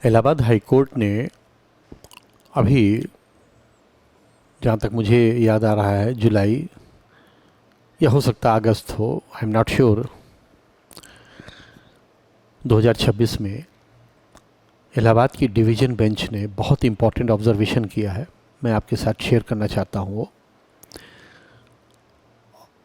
Allahabad high court ने अभी, जहाँ तक मुझे याद आ रहा है, जुलाई या हो सकता है अगस्त हो, आई एम नॉट श्योर, 2026 में इलाहाबाद की डिवीज़न बेंच ने बहुत इम्पॉर्टेंट ऑब्जर्वेशन किया है। मैं आपके साथ शेयर करना चाहता हूँ वो।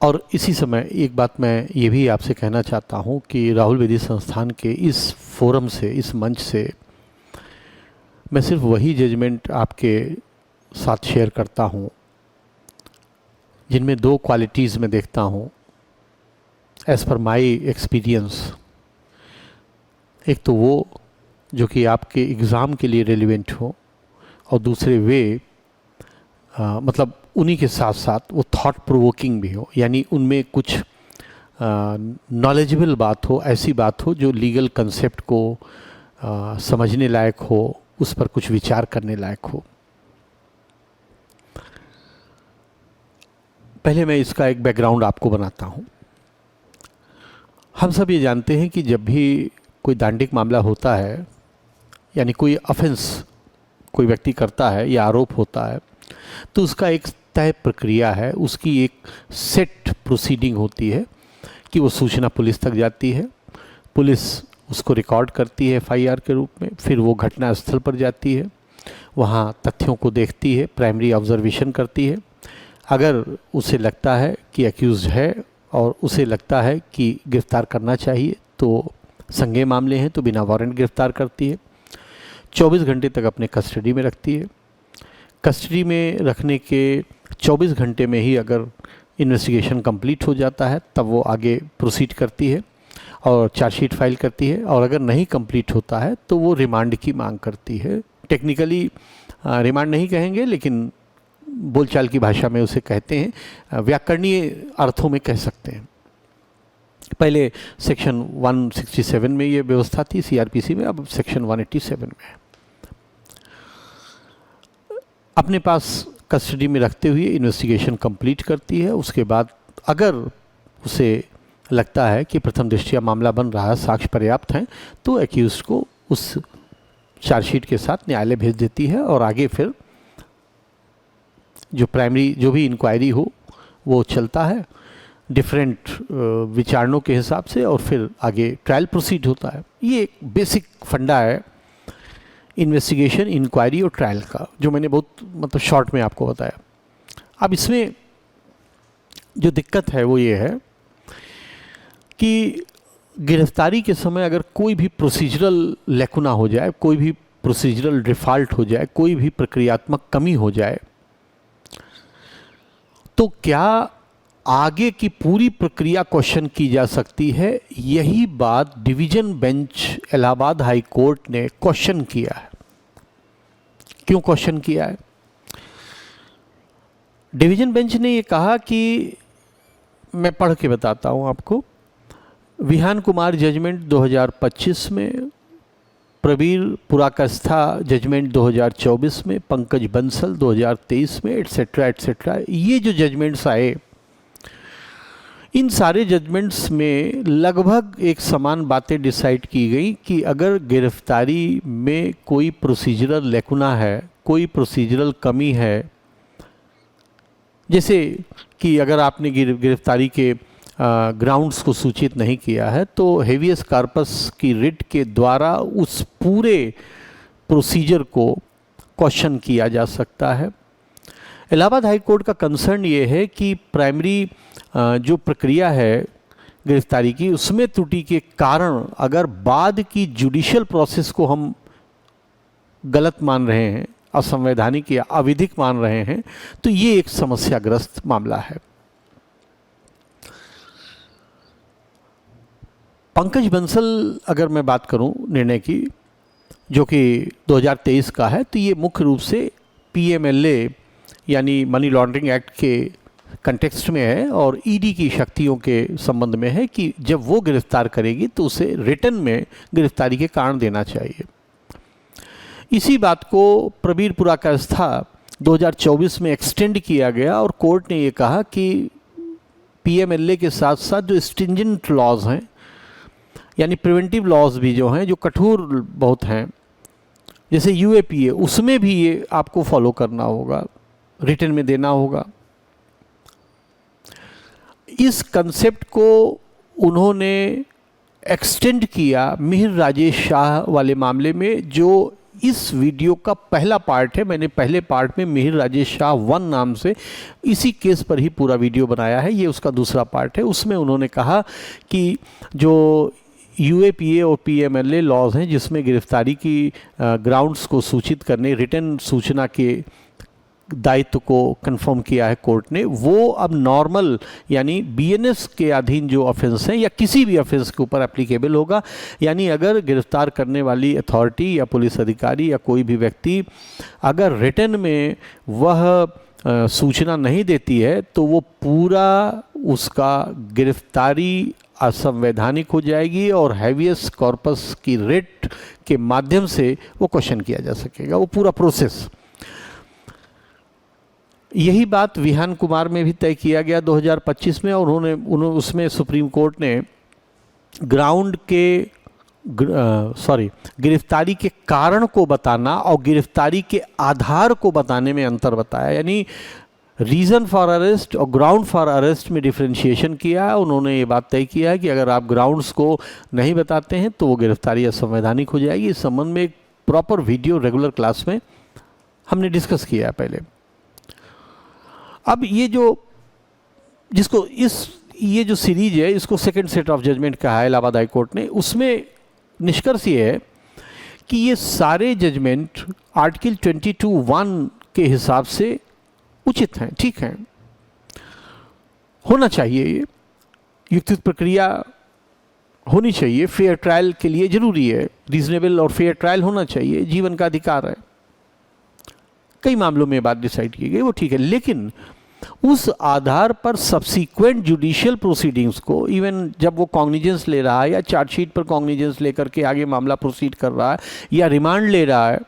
और इसी समय एक बात मैं ये भी आपसे कहना चाहता हूँ कि राहुल वेदी संस्थान के इस फोरम से, इस मंच से मैं सिर्फ वही जजमेंट आपके साथ शेयर करता हूँ जिनमें दो क्वालिटीज़ मैं देखता हूँ एज़ पर माई एक्सपीरियंस। एक तो वो जो कि आपके एग्ज़ाम के लिए रेलिवेंट हो, और दूसरे वे मतलब उन्हीं के साथ साथ वो थॉट प्रोवोकिंग भी हो, यानी उनमें कुछ नॉलेजेबल बात हो, ऐसी बात हो जो लीगल कंसेप्ट को समझने लायक हो, उस पर कुछ विचार करने लायक हो। पहले मैं इसका एक बैकग्राउंड आपको बनाता हूँ। हम सब ये जानते हैं कि जब भी कोई दांडिक मामला होता है, यानी कोई ऑफेंस कोई व्यक्ति करता है या आरोप होता है, तो उसका एक तय प्रक्रिया है, उसकी एक सेट प्रोसीडिंग होती है कि वो सूचना पुलिस तक जाती है, पुलिस उसको रिकॉर्ड करती है एफआईआर के रूप में, फिर वो घटना स्थल पर जाती है, वहाँ तथ्यों को देखती है, प्राइमरी ऑब्जर्वेशन करती है। अगर उसे लगता है कि एक्यूज़ है और उसे लगता है कि गिरफ्तार करना चाहिए, तो संज्ञेय मामले हैं तो बिना वारंट गिरफ्तार करती है। 24 घंटे तक अपने कस्टडी में रखती है। कस्टडी में रखने के 24 घंटे में ही अगर इन्वेस्टिगेशन कंप्लीट हो जाता है तब वो आगे प्रोसीड करती है और चार्जशीट फाइल करती है, और अगर नहीं कंप्लीट होता है तो वो रिमांड की मांग करती है। टेक्निकली रिमांड नहीं कहेंगे, लेकिन बोलचाल की भाषा में उसे कहते हैं, व्याकरणीय अर्थों में कह सकते हैं। पहले सेक्शन 167 में ये व्यवस्था थी सीआरपीसी में, अब सेक्शन 187 में है। अपने पास कस्टडी में रखते हुए इन्वेस्टिगेशन कंप्लीट करती है। उसके बाद अगर उसे लगता है कि प्रथम दृष्टया मामला बन रहा है, साक्ष्य पर्याप्त हैं, तो एक्यूज को उस चार्जशीट के साथ न्यायालय भेज देती है, और आगे फिर जो प्राइमरी जो भी इंक्वायरी हो वो चलता है डिफरेंट विचारणों के हिसाब से, और फिर आगे ट्रायल प्रोसीड होता है। ये एक बेसिक फंडा है इन्वेस्टिगेशन, इंक्वायरी और ट्रायल का, जो मैंने बहुत मतलब शॉर्ट में आपको बताया। अब इसमें जो दिक्कत है वो ये है कि गिरफ्तारी के समय अगर कोई भी प्रोसीजरल लैकुना हो जाए, कोई भी प्रोसीजरल डिफ़ॉल्ट हो जाए, कोई भी प्रक्रियात्मक कमी हो जाए, तो क्या आगे की पूरी प्रक्रिया क्वेश्चन की जा सकती है। यही बात division bench Allahabad high court ने क्वेश्चन किया है। क्यों क्वेश्चन किया है? डिवीज़न बेंच ने ये कहा कि, मैं पढ़ के बताता हूँ आपको, विहान कुमार जजमेंट 2025 में, प्रवीर पुराकास्था जजमेंट 2024 में, पंकज बंसल 2023 में, एट्सेट्रा एट्सेट्रा, ये जो जजमेंट्स आए, इन सारे जजमेंट्स में लगभग एक समान बातें डिसाइड की गई कि अगर गिरफ्तारी में कोई प्रोसीजरल लैकुना है, कोई प्रोसीजरल कमी है, जैसे कि अगर आपने गिरफ्तारी के ग्राउंड्स को सूचित नहीं किया है, तो हेवियस कॉर्पस की रिट के द्वारा उस पूरे प्रोसीजर को क्वेश्चन किया जा सकता है। इलाहाबाद हाई कोर्ट का कंसर्न ये है कि प्राइमरी जो प्रक्रिया है गिरफ्तारी की, उसमें त्रुटि के कारण अगर बाद की जुडिशियल प्रोसेस को हम गलत मान रहे हैं, असंवैधानिक या अविधिक मान रहे हैं, तो ये एक समस्याग्रस्त मामला है। पंकज बंसल अगर मैं बात करूं निर्णय की, जो कि 2023 का है, तो ये मुख्य रूप से पीएमएलए यानी मनी लॉन्ड्रिंग एक्ट के कंटेक्स्ट में है, और ईडी की शक्तियों के संबंध में है कि जब वो गिरफ्तार करेगी तो उसे रिटर्न में गिरफ्तारी के कारण देना चाहिए। इसी बात को प्रवीर पुराकास्था 2024 में एक्सटेंड किया गया, और कोर्ट ने ये कहा कि पीएमएलए के साथ साथ जो स्ट्रिंजेंट लॉज हैं, यानी प्रिवेंटिव लॉज भी जो हैं, जो कठोर बहुत हैं, जैसे यूएपीए, उसमें भी ये आपको फॉलो करना होगा, रिटर्न में देना होगा। इस कंसेप्ट को उन्होंने एक्सटेंड किया मिहिर राजेश शाह वाले मामले में, जो इस वीडियो का पहला पार्ट है। मैंने पहले पार्ट में मिहिर राजेश शाह 1 नाम से इसी केस पर ही पूरा वीडियो बनाया है, ये उसका दूसरा पार्ट है। उसमें उन्होंने कहा कि जो यूएपीए और पीएमएलए लॉज हैं, जिसमें गिरफ्तारी की ग्राउंड्स को सूचित करने, रिटर्न सूचना के दायित्व को कंफर्म किया है कोर्ट ने, वो अब नॉर्मल यानी बीएनएस के अधीन जो ऑफेंस हैं या किसी भी ऑफेंस के ऊपर एप्लीकेबल होगा। यानी अगर गिरफ्तार करने वाली अथॉरिटी या पुलिस अधिकारी या कोई भी व्यक्ति अगर रिटर्न में वह सूचना नहीं देती है, तो वो पूरा उसका गिरफ्तारी असंवैधानिक हो जाएगी और हैवियस कॉर्पस की रिट के माध्यम से वो क्वेश्चन किया जा सकेगा, वो पूरा प्रोसेस। यही बात विहान कुमार में भी तय किया गया 2025 में, और उन्होंने उसमें सुप्रीम कोर्ट ने ग्राउंड के गिरफ्तारी के कारण को बताना और गिरफ्तारी के आधार को बताने में अंतर बताया। यानी रीज़न फॉर अरेस्ट और ग्राउंड फॉर अरेस्ट में डिफ्रेंशिएशन किया है। उन्होंने ये बात तय किया है कि अगर आप ग्राउंड्स को नहीं बताते हैं तो वो गिरफ्तारी असंवैधानिक हो जाएगी। इस संबंध में एक प्रॉपर वीडियो रेगुलर क्लास में हमने डिस्कस किया है पहले। अब ये जो सीरीज है, इसको सेकंड सेट ऑफ जजमेंट कहा है इलाहाबाद हाई कोर्ट ने। उसमें निष्कर्ष ये है कि ये सारे जजमेंट आर्टिकल 22(1) के हिसाब से उचित हैं, ठीक हैं, होना चाहिए। ये युक्तियुक्त प्रक्रिया होनी चाहिए, फेयर ट्रायल के लिए जरूरी है, रीजनेबल और फेयर ट्रायल होना चाहिए, जीवन का अधिकार है। कई मामलों में बात डिसाइड की गई, वो ठीक है। लेकिन उस आधार पर सब्सीक्वेंट जुडिशियल प्रोसीडिंग्स को, इवन जब वो कॉग्निजेंस ले रहा है या चार्जशीट पर कॉग्निजेंस लेकर के आगे मामला प्रोसीड कर रहा है या रिमांड ले रहा है,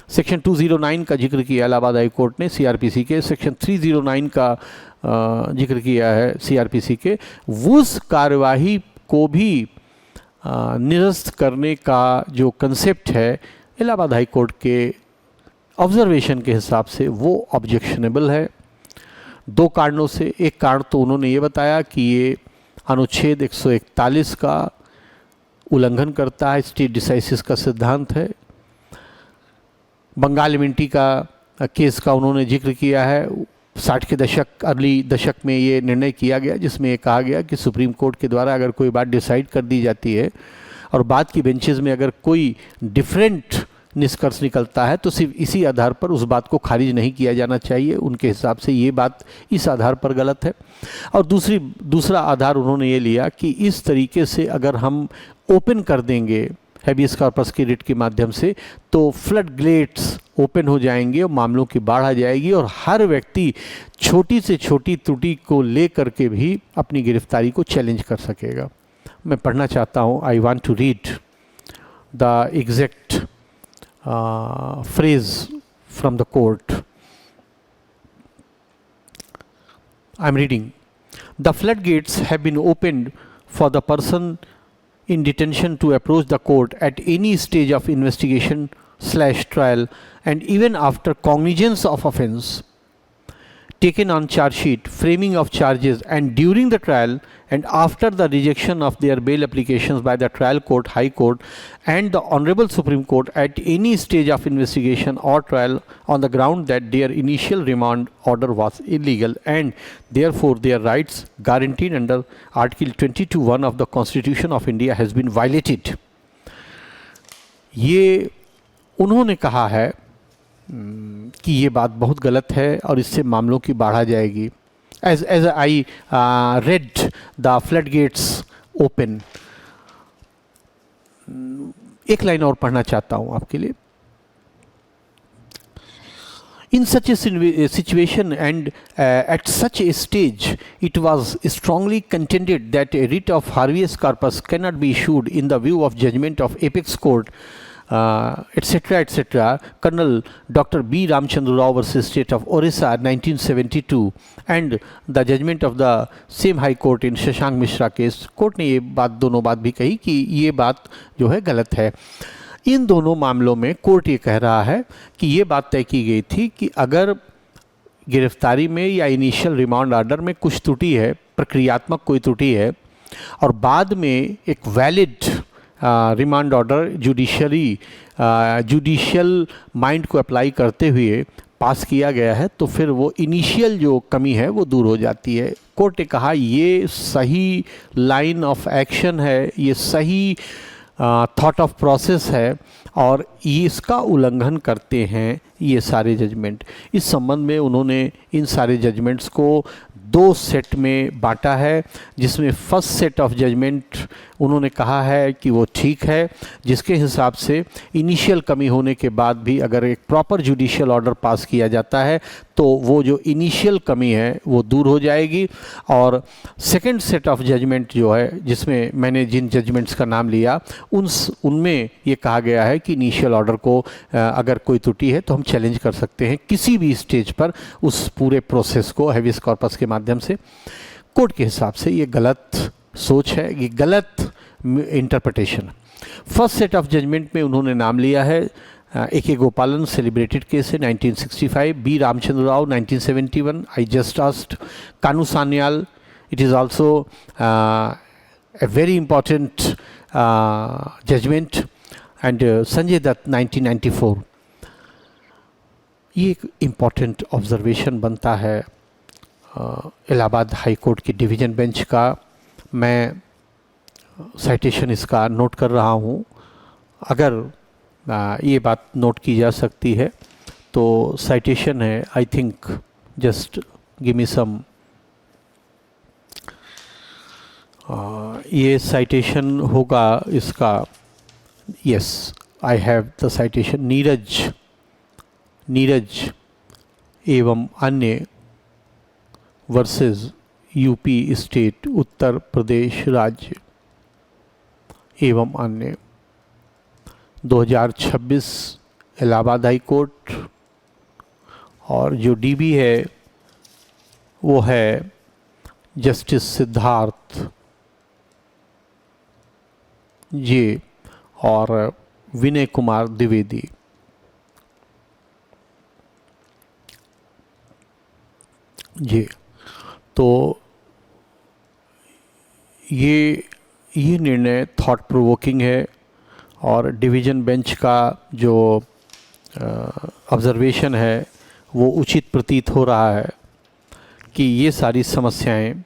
सेक्शन 209 का जिक्र किया इलाहाबाद हाई कोर्ट ने सीआरपीसी के, सेक्शन 309 का जिक्र किया है सीआरपीसी के, उस कार्यवाही को भी निरस्त करने का जो कंसेप्ट है इलाहाबाद हाई कोर्ट के ऑब्जर्वेशन के हिसाब से वो ऑब्जेक्शनेबल है। 2 कारणों से। एक कारण तो उन्होंने ये बताया कि ये अनुच्छेद 141 का उल्लंघन करता है, स्टेट डिसाइसिस का सिद्धांत है। बंगाल एमएनटी का केस का उन्होंने जिक्र किया है। 60 के दशक, अर्ली दशक में ये निर्णय किया गया, जिसमें ये कहा गया कि सुप्रीम कोर्ट के द्वारा अगर कोई बात डिसाइड कर दी जाती है और बाद की बेंचेस में अगर कोई डिफरेंट निष्कर्ष निकलता है तो सिर्फ इसी आधार पर उस बात को खारिज नहीं किया जाना चाहिए। उनके हिसाब से ये बात इस आधार पर गलत है। और दूसरा आधार उन्होंने ये लिया कि इस तरीके से अगर हम ओपन कर देंगे हैबियस कॉर्पस की रिट के माध्यम से, तो फ्लड गेट्स ओपन हो जाएंगे और मामलों की बाढ़ आ जाएगी और हर व्यक्ति छोटी से छोटी त्रुटि को ले करके भी अपनी गिरफ्तारी को चैलेंज कर सकेगा। मैं पढ़ना चाहता हूँ, I want to read the exact phrase from the court. I'm reading. The floodgates have been opened for the person in detention to approach the court at any stage of investigation/trial and even after cognizance of offence taken on charge sheet, framing of charges, and during the trial and after the rejection of their bail applications by the trial court, High Court, and the Honorable Supreme Court at any stage of investigation or trial on the ground that their initial remand order was illegal and therefore their rights guaranteed under Article 22(1) of the Constitution of India has been violated. ये उन्होंने कहा है कि ये बात बहुत गलत है और इससे मामलों की बाढ़ आ जाएगी। As I read the floodgates open, एक लाइन और पढ़ना चाहता हूँ आपके लिए। In such a situation and at such a stage, it was strongly contended that a writ of habeas corpus cannot be issued in the view of judgment of Apex Court, etc. Colonel Dr. B. Ramchandra Rao versus State of Orissa 1972 and the judgment of the same High Court in Shashank Mishra case. Court ने ये बात, दोनों बात भी कही कि ये बात जो है गलत है। इन दोनों मामलों में कोर्ट ये कह रहा है कि ये बात तय की गई थी कि अगर गिरफ्तारी में या इनिशियल रिमांड ऑर्डर में कुछ त्रुटि है, प्रक्रियात्मक कोई त्रुटि है, और बाद में एक valid remand order judicial mind को अप्लाई करते हुए पास किया गया है, तो फिर वो इनिशियल जो कमी है वो दूर हो जाती है। कोर्ट ने कहा ये सही लाइन ऑफ एक्शन है, ये सही थॉट ऑफ प्रोसेस है, और इसका उल्लंघन करते हैं ये सारे जजमेंट। इस संबंध में उन्होंने इन सारे जजमेंट्स को 2 सेट में बांटा है, जिसमें फर्स्ट सेट ऑफ जजमेंट उन्होंने कहा है कि वो ठीक है, जिसके हिसाब से इनिशियल कमी होने के बाद भी अगर एक प्रॉपर जुडिशियल ऑर्डर पास किया जाता है तो वो जो इनिशियल कमी है वो दूर हो जाएगी। और सेकंड सेट ऑफ जजमेंट जो है, जिसमें मैंने जिन जजमेंट्स का नाम लिया, उनमें ये कहा गया है कि इनिशियल ऑर्डर को अगर कोई त्रुटि है तो हम चैलेंज कर सकते हैं किसी भी स्टेज पर उस पूरे प्रोसेस को हैवियस कॉर्पस के माध्यम से। कोर्ट के हिसाब से ये गलत सोच है, ये गलत interpretation. First set of judgment में उन्होंने नाम लिया है A.K. गोपालन सेलिब्रेटेड केस है 1965, B Ramachandra Rao 1971, I just asked Kanu Sanyal, it is also a very important judgment, and Sanjay Dutt 1994। ये एक इम्पॉर्टेंट ऑब्जर्वेशन बनता है इलाहाबाद हाई कोर्ट की डिवीज़न बेंच का। मैं साइटेशन इसका नोट कर रहा हूँ, अगर ये बात नोट की जा सकती है तो साइटेशन है, I think just give me some, ये साइटेशन होगा इसका, yes I have the citation, Neeraj एवं अन्य versus UP state, Uttar Pradesh राज्य एवं अन्य, 2026 इलाहाबाद हाई कोर्ट। और जो डीबी है वो है जस्टिस सिद्धार्थ जे और विनय कुमार द्विवेदी। जी, तो ये निर्णय थॉट प्रोवोकिंग है, और डिवीज़न बेंच का जो ऑब्जर्वेशन है वो उचित प्रतीत हो रहा है कि ये सारी समस्याएं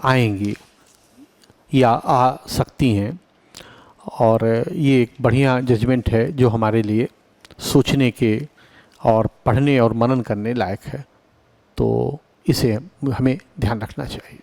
आएंगी या आ सकती हैं, और ये एक बढ़िया जजमेंट है जो हमारे लिए सोचने के और पढ़ने और मनन करने लायक है, तो इसे हमें ध्यान रखना चाहिए।